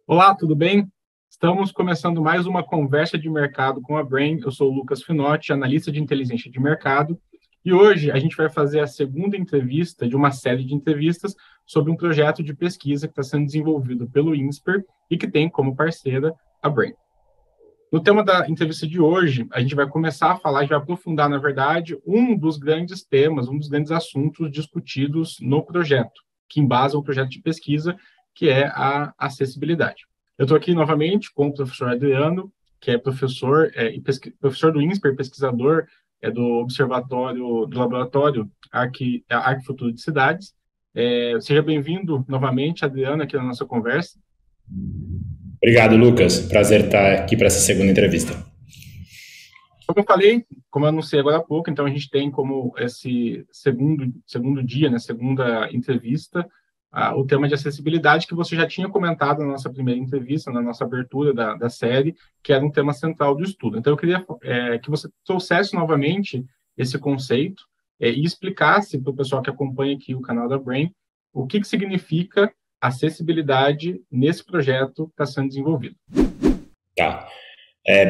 Olá, tudo bem? Estamos começando mais uma conversa de mercado com a Brain. Eu sou o Lucas Finotti, analista de inteligência de mercado, e hoje a gente vai fazer a segunda entrevista de uma série de entrevistas sobre um projeto de pesquisa que está sendo desenvolvido pelo INSPER e que tem como parceira a Brain. No tema da entrevista de hoje, a gente vai começar a falar, a gente vai aprofundar, na verdade, um dos grandes temas, um dos grandes assuntos discutidos no projeto, que embasa o projeto de pesquisa, que é a acessibilidade. Eu estou aqui novamente com o professor Adriano, que é professor, professor do INSPER, pesquisador do Observatório, do Laboratório Arquifuturo de Cidades. Seja bem-vindo novamente, Adriano, aqui na nossa conversa. Obrigado, Lucas. Prazer estar aqui para essa segunda entrevista. Como eu falei, como eu anunciei agora há pouco, então a gente tem como esse segundo dia, né, segunda entrevista, o tema de acessibilidade, que você já tinha comentado na nossa primeira entrevista, na nossa abertura da série, que era um tema central do estudo. Então eu queria que você trouxesse novamente esse conceito e explicasse para o pessoal que acompanha aqui o canal da Brain o que significa acessibilidade nesse projeto que está sendo desenvolvido. Tá.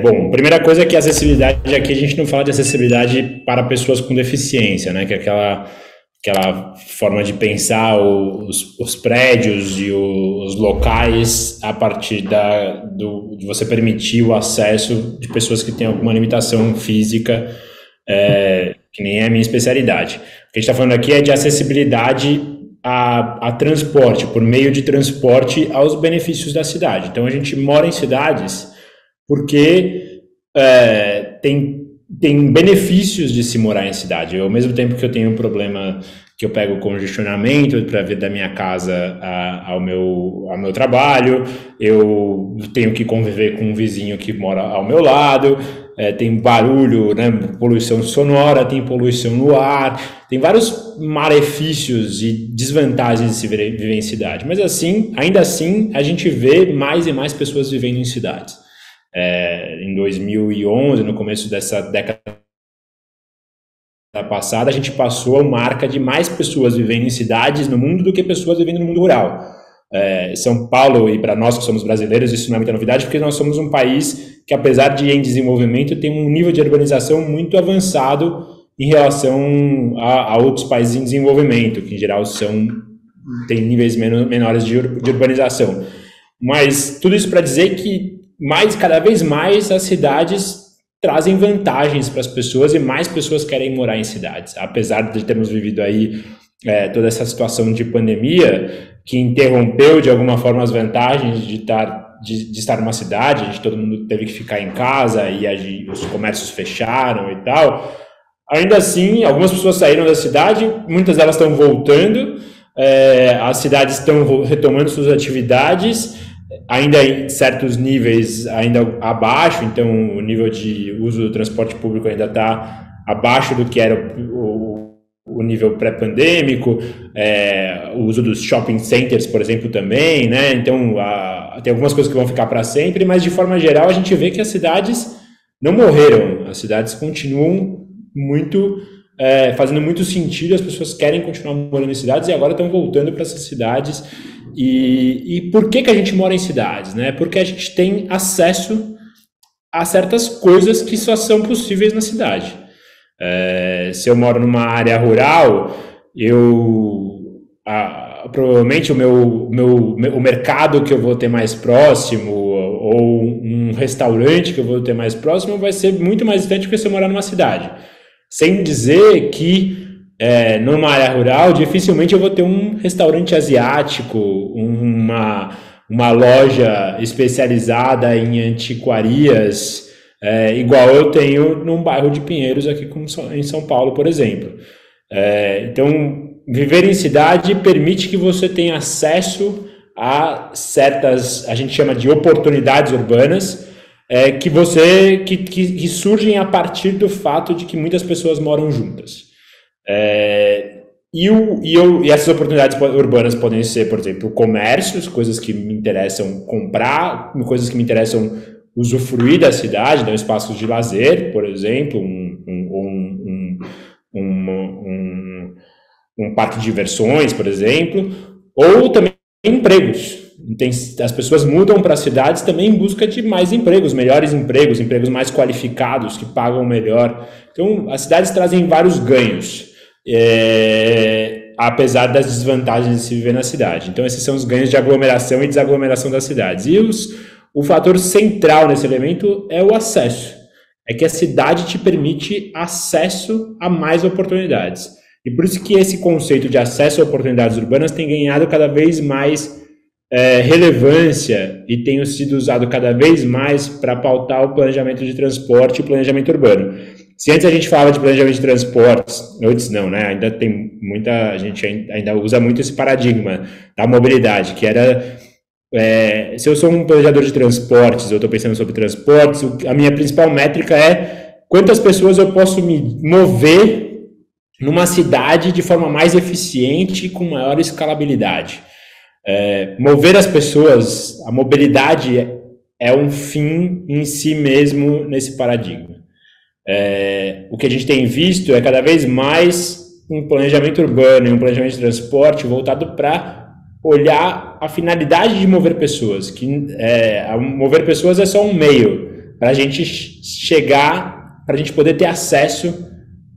Bom, primeira coisa é que a acessibilidade, aqui a gente não fala de acessibilidade para pessoas com deficiência, né? Que é aquela forma de pensar os prédios e os locais a partir de você permitir o acesso de pessoas que têm alguma limitação física, que nem é a minha especialidade. O que a gente está falando aqui é de acessibilidade a transporte, por meio de transporte aos benefícios da cidade. Então a gente mora em cidades porque tem benefícios de se morar em cidade. Ao mesmo tempo que eu tenho um problema que eu pego congestionamento para vir da minha casa ao meu trabalho, eu tenho que conviver com um vizinho que mora ao meu lado, tem barulho, né, poluição sonora, tem poluição no ar, tem vários malefícios e desvantagens de se viver em cidade. Mas ainda assim, a gente vê mais e mais pessoas vivendo em cidades. Em 2011, no começo dessa década passada, a gente passou a marca de mais pessoas vivendo em cidades no mundo do que pessoas vivendo no mundo rural. São Paulo, e para nós que somos brasileiros, isso não é muita novidade, porque nós somos um país que, apesar de em desenvolvimento, tem um nível de urbanização muito avançado em relação a outros países em desenvolvimento, que em geral têm níveis menores de urbanização. Mas tudo isso para dizer que cada vez mais as cidades trazem vantagens para as pessoas e mais pessoas querem morar em cidades. Apesar de termos vivido aí toda essa situação de pandemia que interrompeu de alguma forma as vantagens de estar numa cidade, todo mundo teve que ficar em casa e os comércios fecharam e tal. Ainda assim, algumas pessoas saíram da cidade, muitas delas estão voltando, as cidades estão retomando suas atividades, ainda em certos níveis ainda abaixo, então o nível de uso do transporte público ainda está abaixo do que era o nível pré-pandêmico, o uso dos shopping centers, por exemplo, também, né? Então tem algumas coisas que vão ficar para sempre, mas de forma geral a gente vê que as cidades não morreram, as cidades continuam fazendo muito sentido, as pessoas querem continuar morando em cidades e agora estão voltando para essas cidades. E por que a gente mora em cidades, né? Porque a gente tem acesso a certas coisas que só são possíveis na cidade. Se eu moro numa área rural, provavelmente o mercado que eu vou ter mais próximo ou um restaurante que eu vou ter mais próximo vai ser muito mais distante do que se eu morar numa cidade. Sem dizer que numa área rural, dificilmente eu vou ter um restaurante asiático, uma loja especializada em antiquarias, igual eu tenho num bairro de Pinheiros aqui em São Paulo, por exemplo. Então, viver em cidade permite que você tenha acesso a certas, a gente chama de oportunidades urbanas, que surgem a partir do fato de que muitas pessoas moram juntas. E essas oportunidades urbanas podem ser, por exemplo, comércios, coisas que me interessam comprar, coisas que me interessam usufruir da cidade, né, espaços de lazer, por exemplo, um parque de diversões, por exemplo, ou também empregos. as pessoas mudam para as cidades também em busca de mais empregos, melhores empregos, empregos mais qualificados, que pagam melhor. Então, as cidades trazem vários ganhos, apesar das desvantagens de se viver na cidade. Então, esses são os ganhos de aglomeração e desaglomeração das cidades. E o fator central nesse elemento é o acesso. É que a cidade te permite acesso a mais oportunidades. E por isso que esse conceito de acesso a oportunidades urbanas tem ganhado cada vez mais relevância e tem sido usado cada vez mais para pautar o planejamento de transporte e o planejamento urbano. Se antes a gente falava de planejamento de transportes, antes não, né? Ainda tem a gente ainda usa muito esse paradigma da mobilidade, que era, se eu sou um planejador de transportes, eu estou pensando sobre transportes, a minha principal métrica é quantas pessoas eu posso me mover numa cidade de forma mais eficiente e com maior escalabilidade. Mover as pessoas, a mobilidade é um fim em si mesmo nesse paradigma. O que a gente tem visto é cada vez mais um planejamento urbano e um planejamento de transporte voltado para olhar a finalidade de mover pessoas, mover pessoas é só um meio para a gente chegar, para a gente poder ter acesso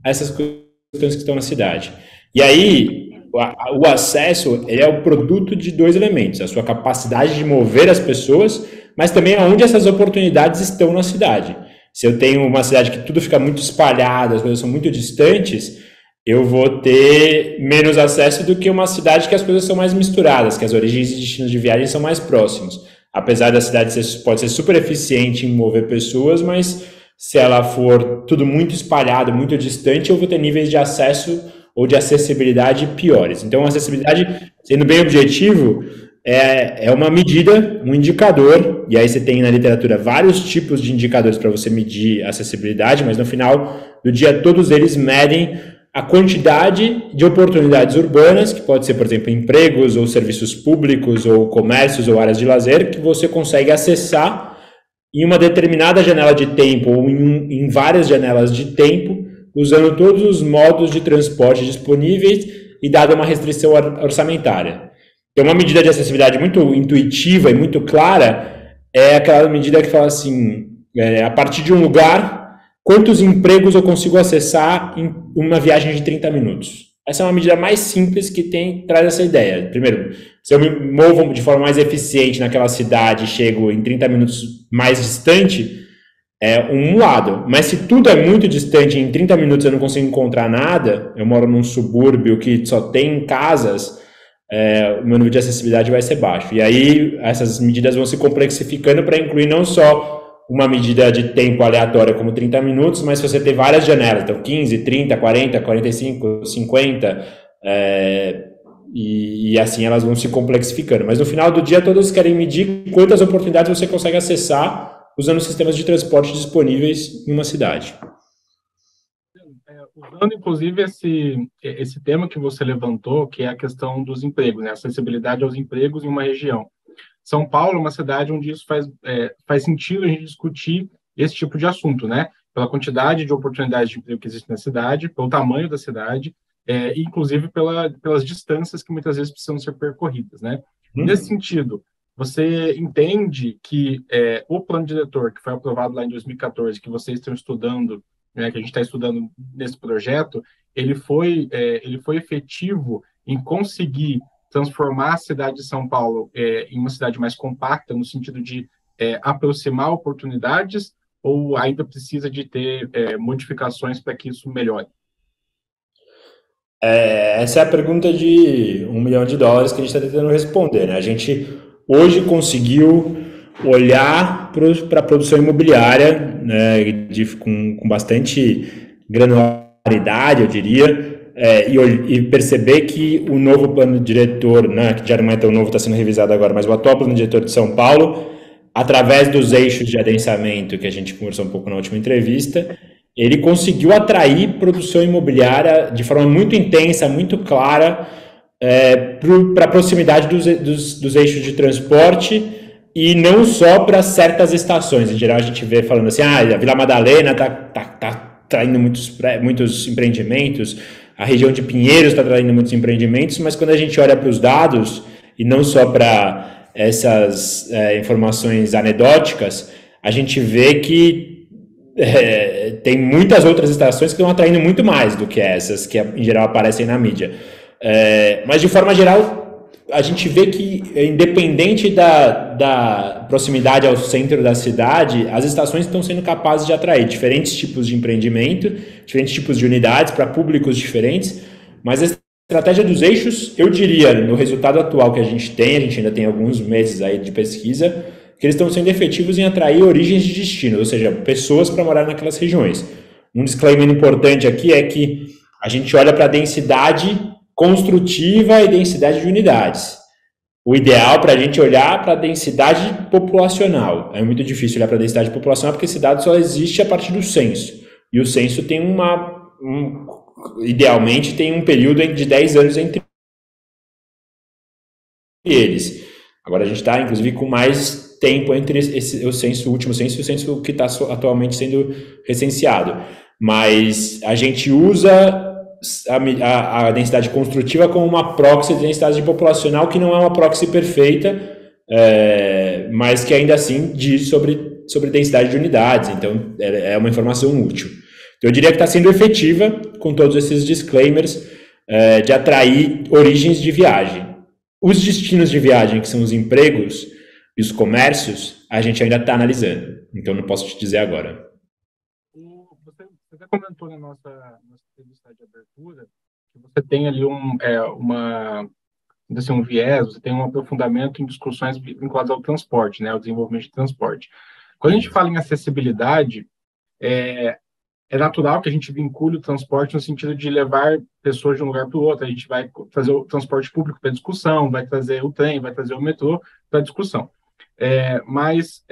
a essas questões que estão na cidade. E aí, o acesso ele é o produto de dois elementos, a sua capacidade de mover as pessoas, mas também aonde essas oportunidades estão na cidade. Se eu tenho uma cidade que tudo fica muito espalhado, as coisas são muito distantes, eu vou ter menos acesso do que uma cidade que as coisas são mais misturadas, que as origens e destinos de viagem são mais próximos. Apesar da cidade pode ser super eficiente em mover pessoas, mas se ela for tudo muito espalhado, muito distante, eu vou ter níveis de acesso ou de acessibilidade piores. Então, a acessibilidade, sendo bem objetivo, é uma medida, um indicador, e aí você tem na literatura vários tipos de indicadores para você medir a acessibilidade, mas no final do dia todos eles medem a quantidade de oportunidades urbanas, que pode ser, por exemplo, empregos ou serviços públicos ou comércios ou áreas de lazer, que você consegue acessar em uma determinada janela de tempo ou em várias janelas de tempo, usando todos os modos de transporte disponíveis e dada uma restrição orçamentária. Então, uma medida de acessibilidade muito intuitiva e muito clara é aquela medida que fala assim, a partir de um lugar, quantos empregos eu consigo acessar em uma viagem de 30 minutos? Essa é uma medida mais simples que traz essa ideia. Primeiro, se eu me movo de forma mais eficiente naquela cidade e chego em 30 minutos mais distante, é um lado. Mas se tudo é muito distante e em 30 minutos eu não consigo encontrar nada, eu moro num subúrbio que só tem casas, o meu nível de acessibilidade vai ser baixo. E aí essas medidas vão se complexificando para incluir não só uma medida de tempo aleatória como 30 minutos, mas se você tem várias janelas, então 15, 30, 40, 45, 50, e assim elas vão se complexificando. Mas no final do dia todos querem medir quantas oportunidades você consegue acessar usando sistemas de transporte disponíveis em uma cidade. Usando, inclusive, esse tema que você levantou, que é a questão dos empregos, né? Acessibilidade aos empregos em uma região. São Paulo é uma cidade onde isso faz sentido a gente discutir esse tipo de assunto, né? Pela quantidade de oportunidades de emprego que existe na cidade, pelo tamanho da cidade, e inclusive pelas distâncias que muitas vezes precisam ser percorridas, né? Nesse sentido, você entende que o plano diretor que foi aprovado lá em 2014, que vocês estão estudando, né, que a gente está estudando nesse projeto, ele foi efetivo em conseguir transformar a cidade de São Paulo em uma cidade mais compacta, no sentido de aproximar oportunidades, ou ainda precisa de ter modificações para que isso melhore? Essa é a pergunta de $1 milhão que a gente está tentando responder, né? A gente hoje conseguiu olhar para a produção imobiliária, né, com bastante granularidade, eu diria, e perceber que o novo plano diretor, né, que já não é tão novo, está sendo revisado agora, mas o atual plano diretor de São Paulo, através dos eixos de adensamento que a gente conversou um pouco na última entrevista, ele conseguiu atrair produção imobiliária de forma muito intensa, muito clara, para a proximidade dos eixos de transporte, e não só para certas estações. Em geral, a gente vê falando assim, a Vila Madalena está traindo muitos empreendimentos, a região de Pinheiros está traindo muitos empreendimentos, mas quando a gente olha para os dados, e não só para essas informações anedóticas, a gente vê que tem muitas outras estações que estão atraindo muito mais do que essas que em geral aparecem na mídia. Mas de forma geral, a gente vê que, independente da proximidade ao centro da cidade, as estações estão sendo capazes de atrair diferentes tipos de empreendimento, diferentes tipos de unidades para públicos diferentes, mas a estratégia dos eixos, eu diria, no resultado atual que a gente ainda tem alguns meses aí de pesquisa, que eles estão sendo efetivos em atrair origens de destino, ou seja, pessoas para morar naquelas regiões. Um disclaimer importante aqui é que a gente olha para a densidade construtiva e densidade de unidades. O ideal para a gente olhar para a densidade populacional. É muito difícil olhar para a densidade populacional porque esse dado só existe a partir do censo. E o censo tem idealmente tem um período de 10 anos entre eles. Agora a gente está, inclusive, com mais tempo entre o último censo e o censo que está atualmente sendo recenseado. Mas a gente usa a densidade construtiva como uma proxy de densidade populacional, que não é uma proxy perfeita, mas que ainda assim diz sobre densidade de unidades. Então, é uma informação útil. Então, eu diria que está sendo efetiva, com todos esses disclaimers, de atrair origens de viagem. Os destinos de viagem, que são os empregos e os comércios, a gente ainda está analisando. Então, não posso te dizer agora. Você já comentou na nossa entrevista de abertura que você tem ali um viés, você tem um aprofundamento em discussões vinculadas ao transporte, né, ao desenvolvimento de transporte. Quando a gente fala em acessibilidade, é natural que a gente vincule o transporte no sentido de levar pessoas de um lugar para o outro. A gente vai trazer o transporte público para discussão, vai trazer o trem, vai trazer o metrô para discussão. Mas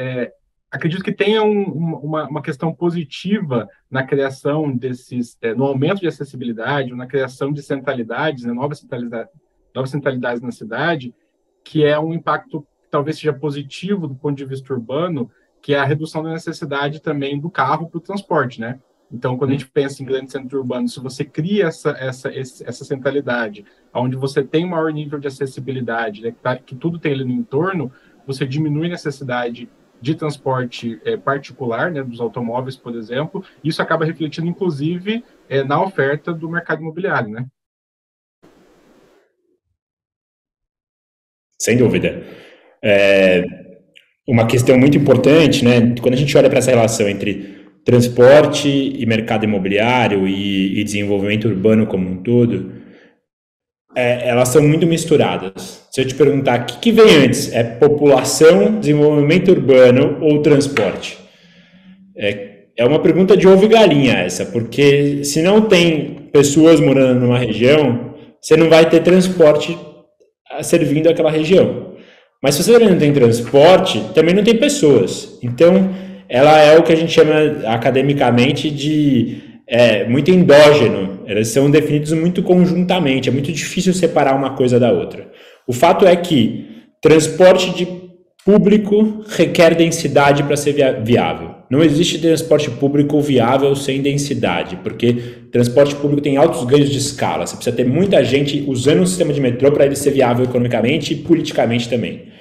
acredito que tenha uma questão positiva na criação no aumento de acessibilidade, na criação de centralidades, né, novas centralidades na cidade, que é um impacto que talvez seja positivo do ponto de vista urbano, que é a redução da necessidade também do carro para o transporte, né? Então, quando a gente pensa em grande centro urbano, se você cria essa centralidade, onde você tem um maior nível de acessibilidade, né, que tudo tem ali no entorno, você diminui a necessidade de transporte particular, né, dos automóveis, por exemplo. Isso acaba refletindo, inclusive, na oferta do mercado imobiliário, né? Sem dúvida. Uma questão muito importante, né, quando a gente olha para essa relação entre transporte e mercado imobiliário e desenvolvimento urbano como um todo, elas são muito misturadas. Se eu te perguntar, o que vem antes? É população, desenvolvimento urbano ou transporte? É uma pergunta de ovo e galinha essa, porque se não tem pessoas morando numa região, você não vai ter transporte servindo aquela região. Mas se você também não tem transporte, também não tem pessoas. Então, ela é o que a gente chama academicamente de muito endógeno. Elas são definidas muito conjuntamente. É muito difícil separar uma coisa da outra. O fato é que transporte de público requer densidade para ser viável. Não existe transporte público viável sem densidade, porque transporte público tem altos ganhos de escala. Você precisa ter muita gente usando o sistema de metrô para ele ser viável economicamente e politicamente também.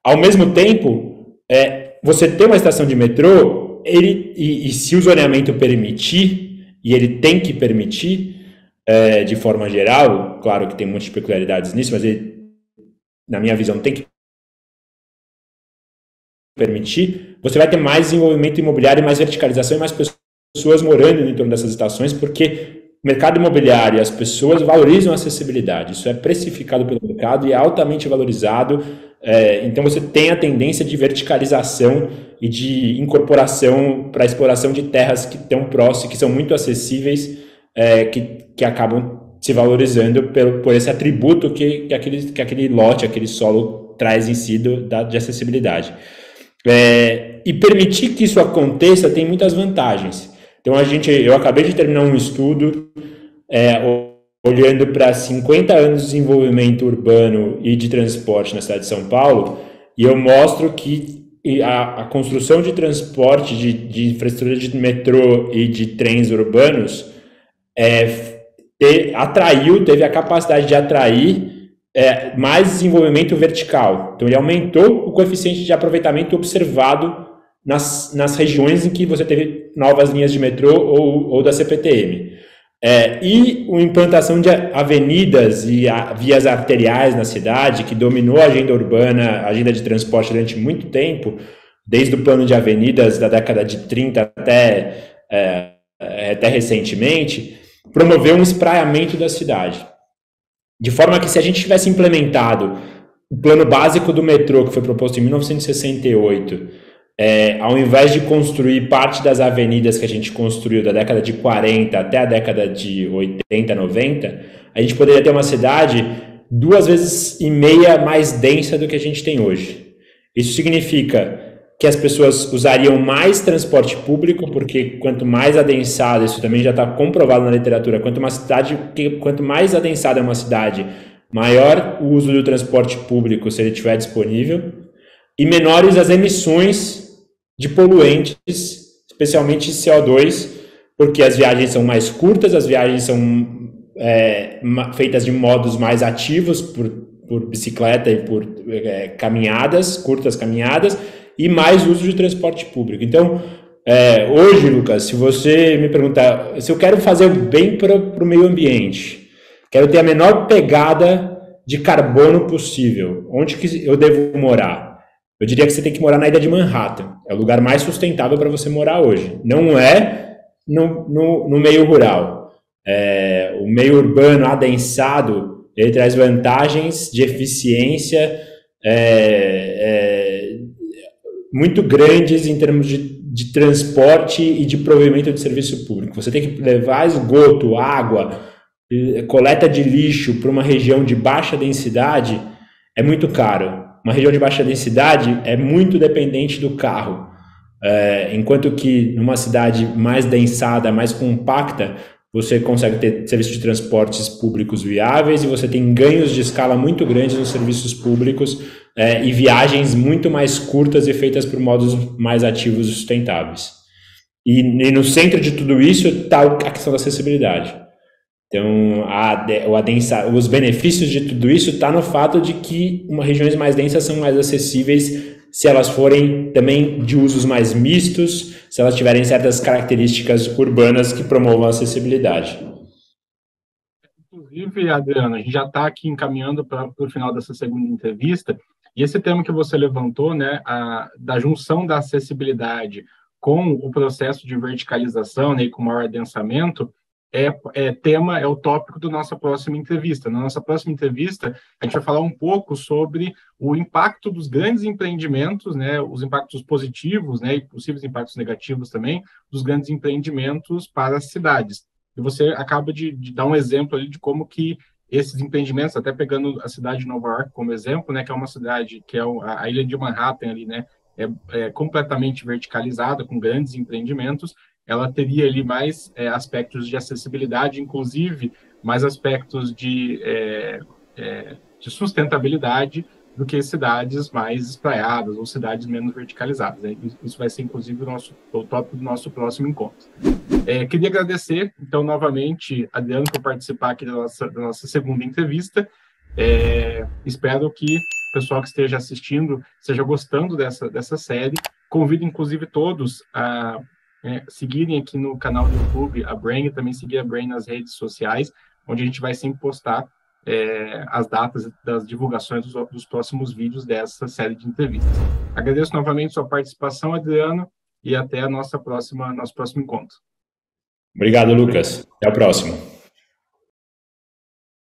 Ao mesmo tempo, você ter uma estação de metrô, e se o zoneamento permitir, e ele tem que permitir, de forma geral, claro que tem muitas peculiaridades nisso, mas ele, na minha visão, tem que permitir, você vai ter mais desenvolvimento imobiliário, mais verticalização e mais pessoas morando no entorno dessas estações, porque o mercado imobiliário e as pessoas valorizam a acessibilidade. Isso é precificado pelo mercado e é altamente valorizado. Então você tem a tendência de verticalização e de incorporação para a exploração de terras que estão próximas, que são muito acessíveis, que acabam se valorizando por esse atributo que aquele lote, aquele solo traz em si de acessibilidade. E permitir que isso aconteça tem muitas vantagens. Então eu acabei de terminar um estudo olhando para 50 anos de desenvolvimento urbano e de transporte na cidade de São Paulo, e eu mostro que a construção de transporte, de infraestrutura de metrô e de trens urbanos teve a capacidade de atrair mais desenvolvimento vertical. Então, ele aumentou o coeficiente de aproveitamento observado nas regiões em que você teve novas linhas de metrô ou da CPTM. E a implantação de avenidas e vias arteriais na cidade, que dominou a agenda urbana, a agenda de transporte durante muito tempo, desde o plano de avenidas da década de 30 até recentemente, promoveu um espraiamento da cidade. De forma que, se a gente tivesse implementado o plano básico do metrô, que foi proposto em 1968, ao invés de construir parte das avenidas que a gente construiu da década de 40 até a década de 80, 90, a gente poderia ter uma cidade 2,5 vezes mais densa do que a gente tem hoje. Isso significa que as pessoas usariam mais transporte público, porque quanto mais adensado, isso também já está comprovado na literatura, quanto mais adensada é uma cidade, maior o uso do transporte público se ele estiver disponível, e menores as emissões de poluentes, especialmente CO2, porque as viagens são mais curtas, as viagens são feitas de modos mais ativos, por bicicleta e por caminhadas, curtas caminhadas, e mais uso de transporte público. Então, hoje, Lucas, se você me perguntar, se eu quero fazer bem para o meio ambiente, quero ter a menor pegada de carbono possível, onde que eu devo morar? Eu diria que você tem que morar na ilha de Manhattan. É o lugar mais sustentável para você morar hoje. Não é no meio rural. O meio urbano adensado, ele traz vantagens de eficiência muito grandes em termos de transporte e de provimento de serviço público. Você tem que levar esgoto, água, coleta de lixo para uma região de baixa densidade, é muito caro. Uma região de baixa densidade é muito dependente do carro, enquanto que numa cidade mais densada, mais compacta, você consegue ter serviços de transportes públicos viáveis e você tem ganhos de escala muito grandes nos serviços públicos e viagens muito mais curtas e feitas por modos mais ativos e sustentáveis. E no centro de tudo isso está a questão da acessibilidade. Então, os benefícios de tudo isso está no fato de que regiões mais densas são mais acessíveis se elas forem também de usos mais mistos, se elas tiverem certas características urbanas que promovam a acessibilidade. Inclusive, Adriano, a gente já está aqui encaminhando para o final dessa segunda entrevista, e esse tema que você levantou, né, da junção da acessibilidade com o processo de verticalização, né, e com maior adensamento, é o tópico da nossa próxima entrevista. Na nossa próxima entrevista, a gente vai falar um pouco sobre o impacto dos grandes empreendimentos, né, os impactos positivos, né, e possíveis impactos negativos também, dos grandes empreendimentos para as cidades. E você acaba de dar um exemplo ali de como que esses empreendimentos, até pegando a cidade de Nova York como exemplo, né, que é uma cidade que é a ilha de Manhattan ali, né, é completamente verticalizada, com grandes empreendimentos, ela teria ali mais aspectos de acessibilidade, inclusive mais aspectos de sustentabilidade do que cidades mais espraiadas ou cidades menos verticalizadas, né? Isso vai ser, inclusive, o tópico do nosso próximo encontro. Queria agradecer, então, novamente, Adriano, por participar aqui da nossa segunda entrevista. Espero que o pessoal que esteja assistindo esteja gostando dessa série. Convido, inclusive, todos a seguirem aqui no canal do YouTube a Brain e também seguir a Brain nas redes sociais, onde a gente vai sempre postar as datas das divulgações dos próximos vídeos dessa série de entrevistas. Agradeço novamente sua participação, Adriano, e até nosso próximo encontro. Obrigado, Lucas. Até o próximo.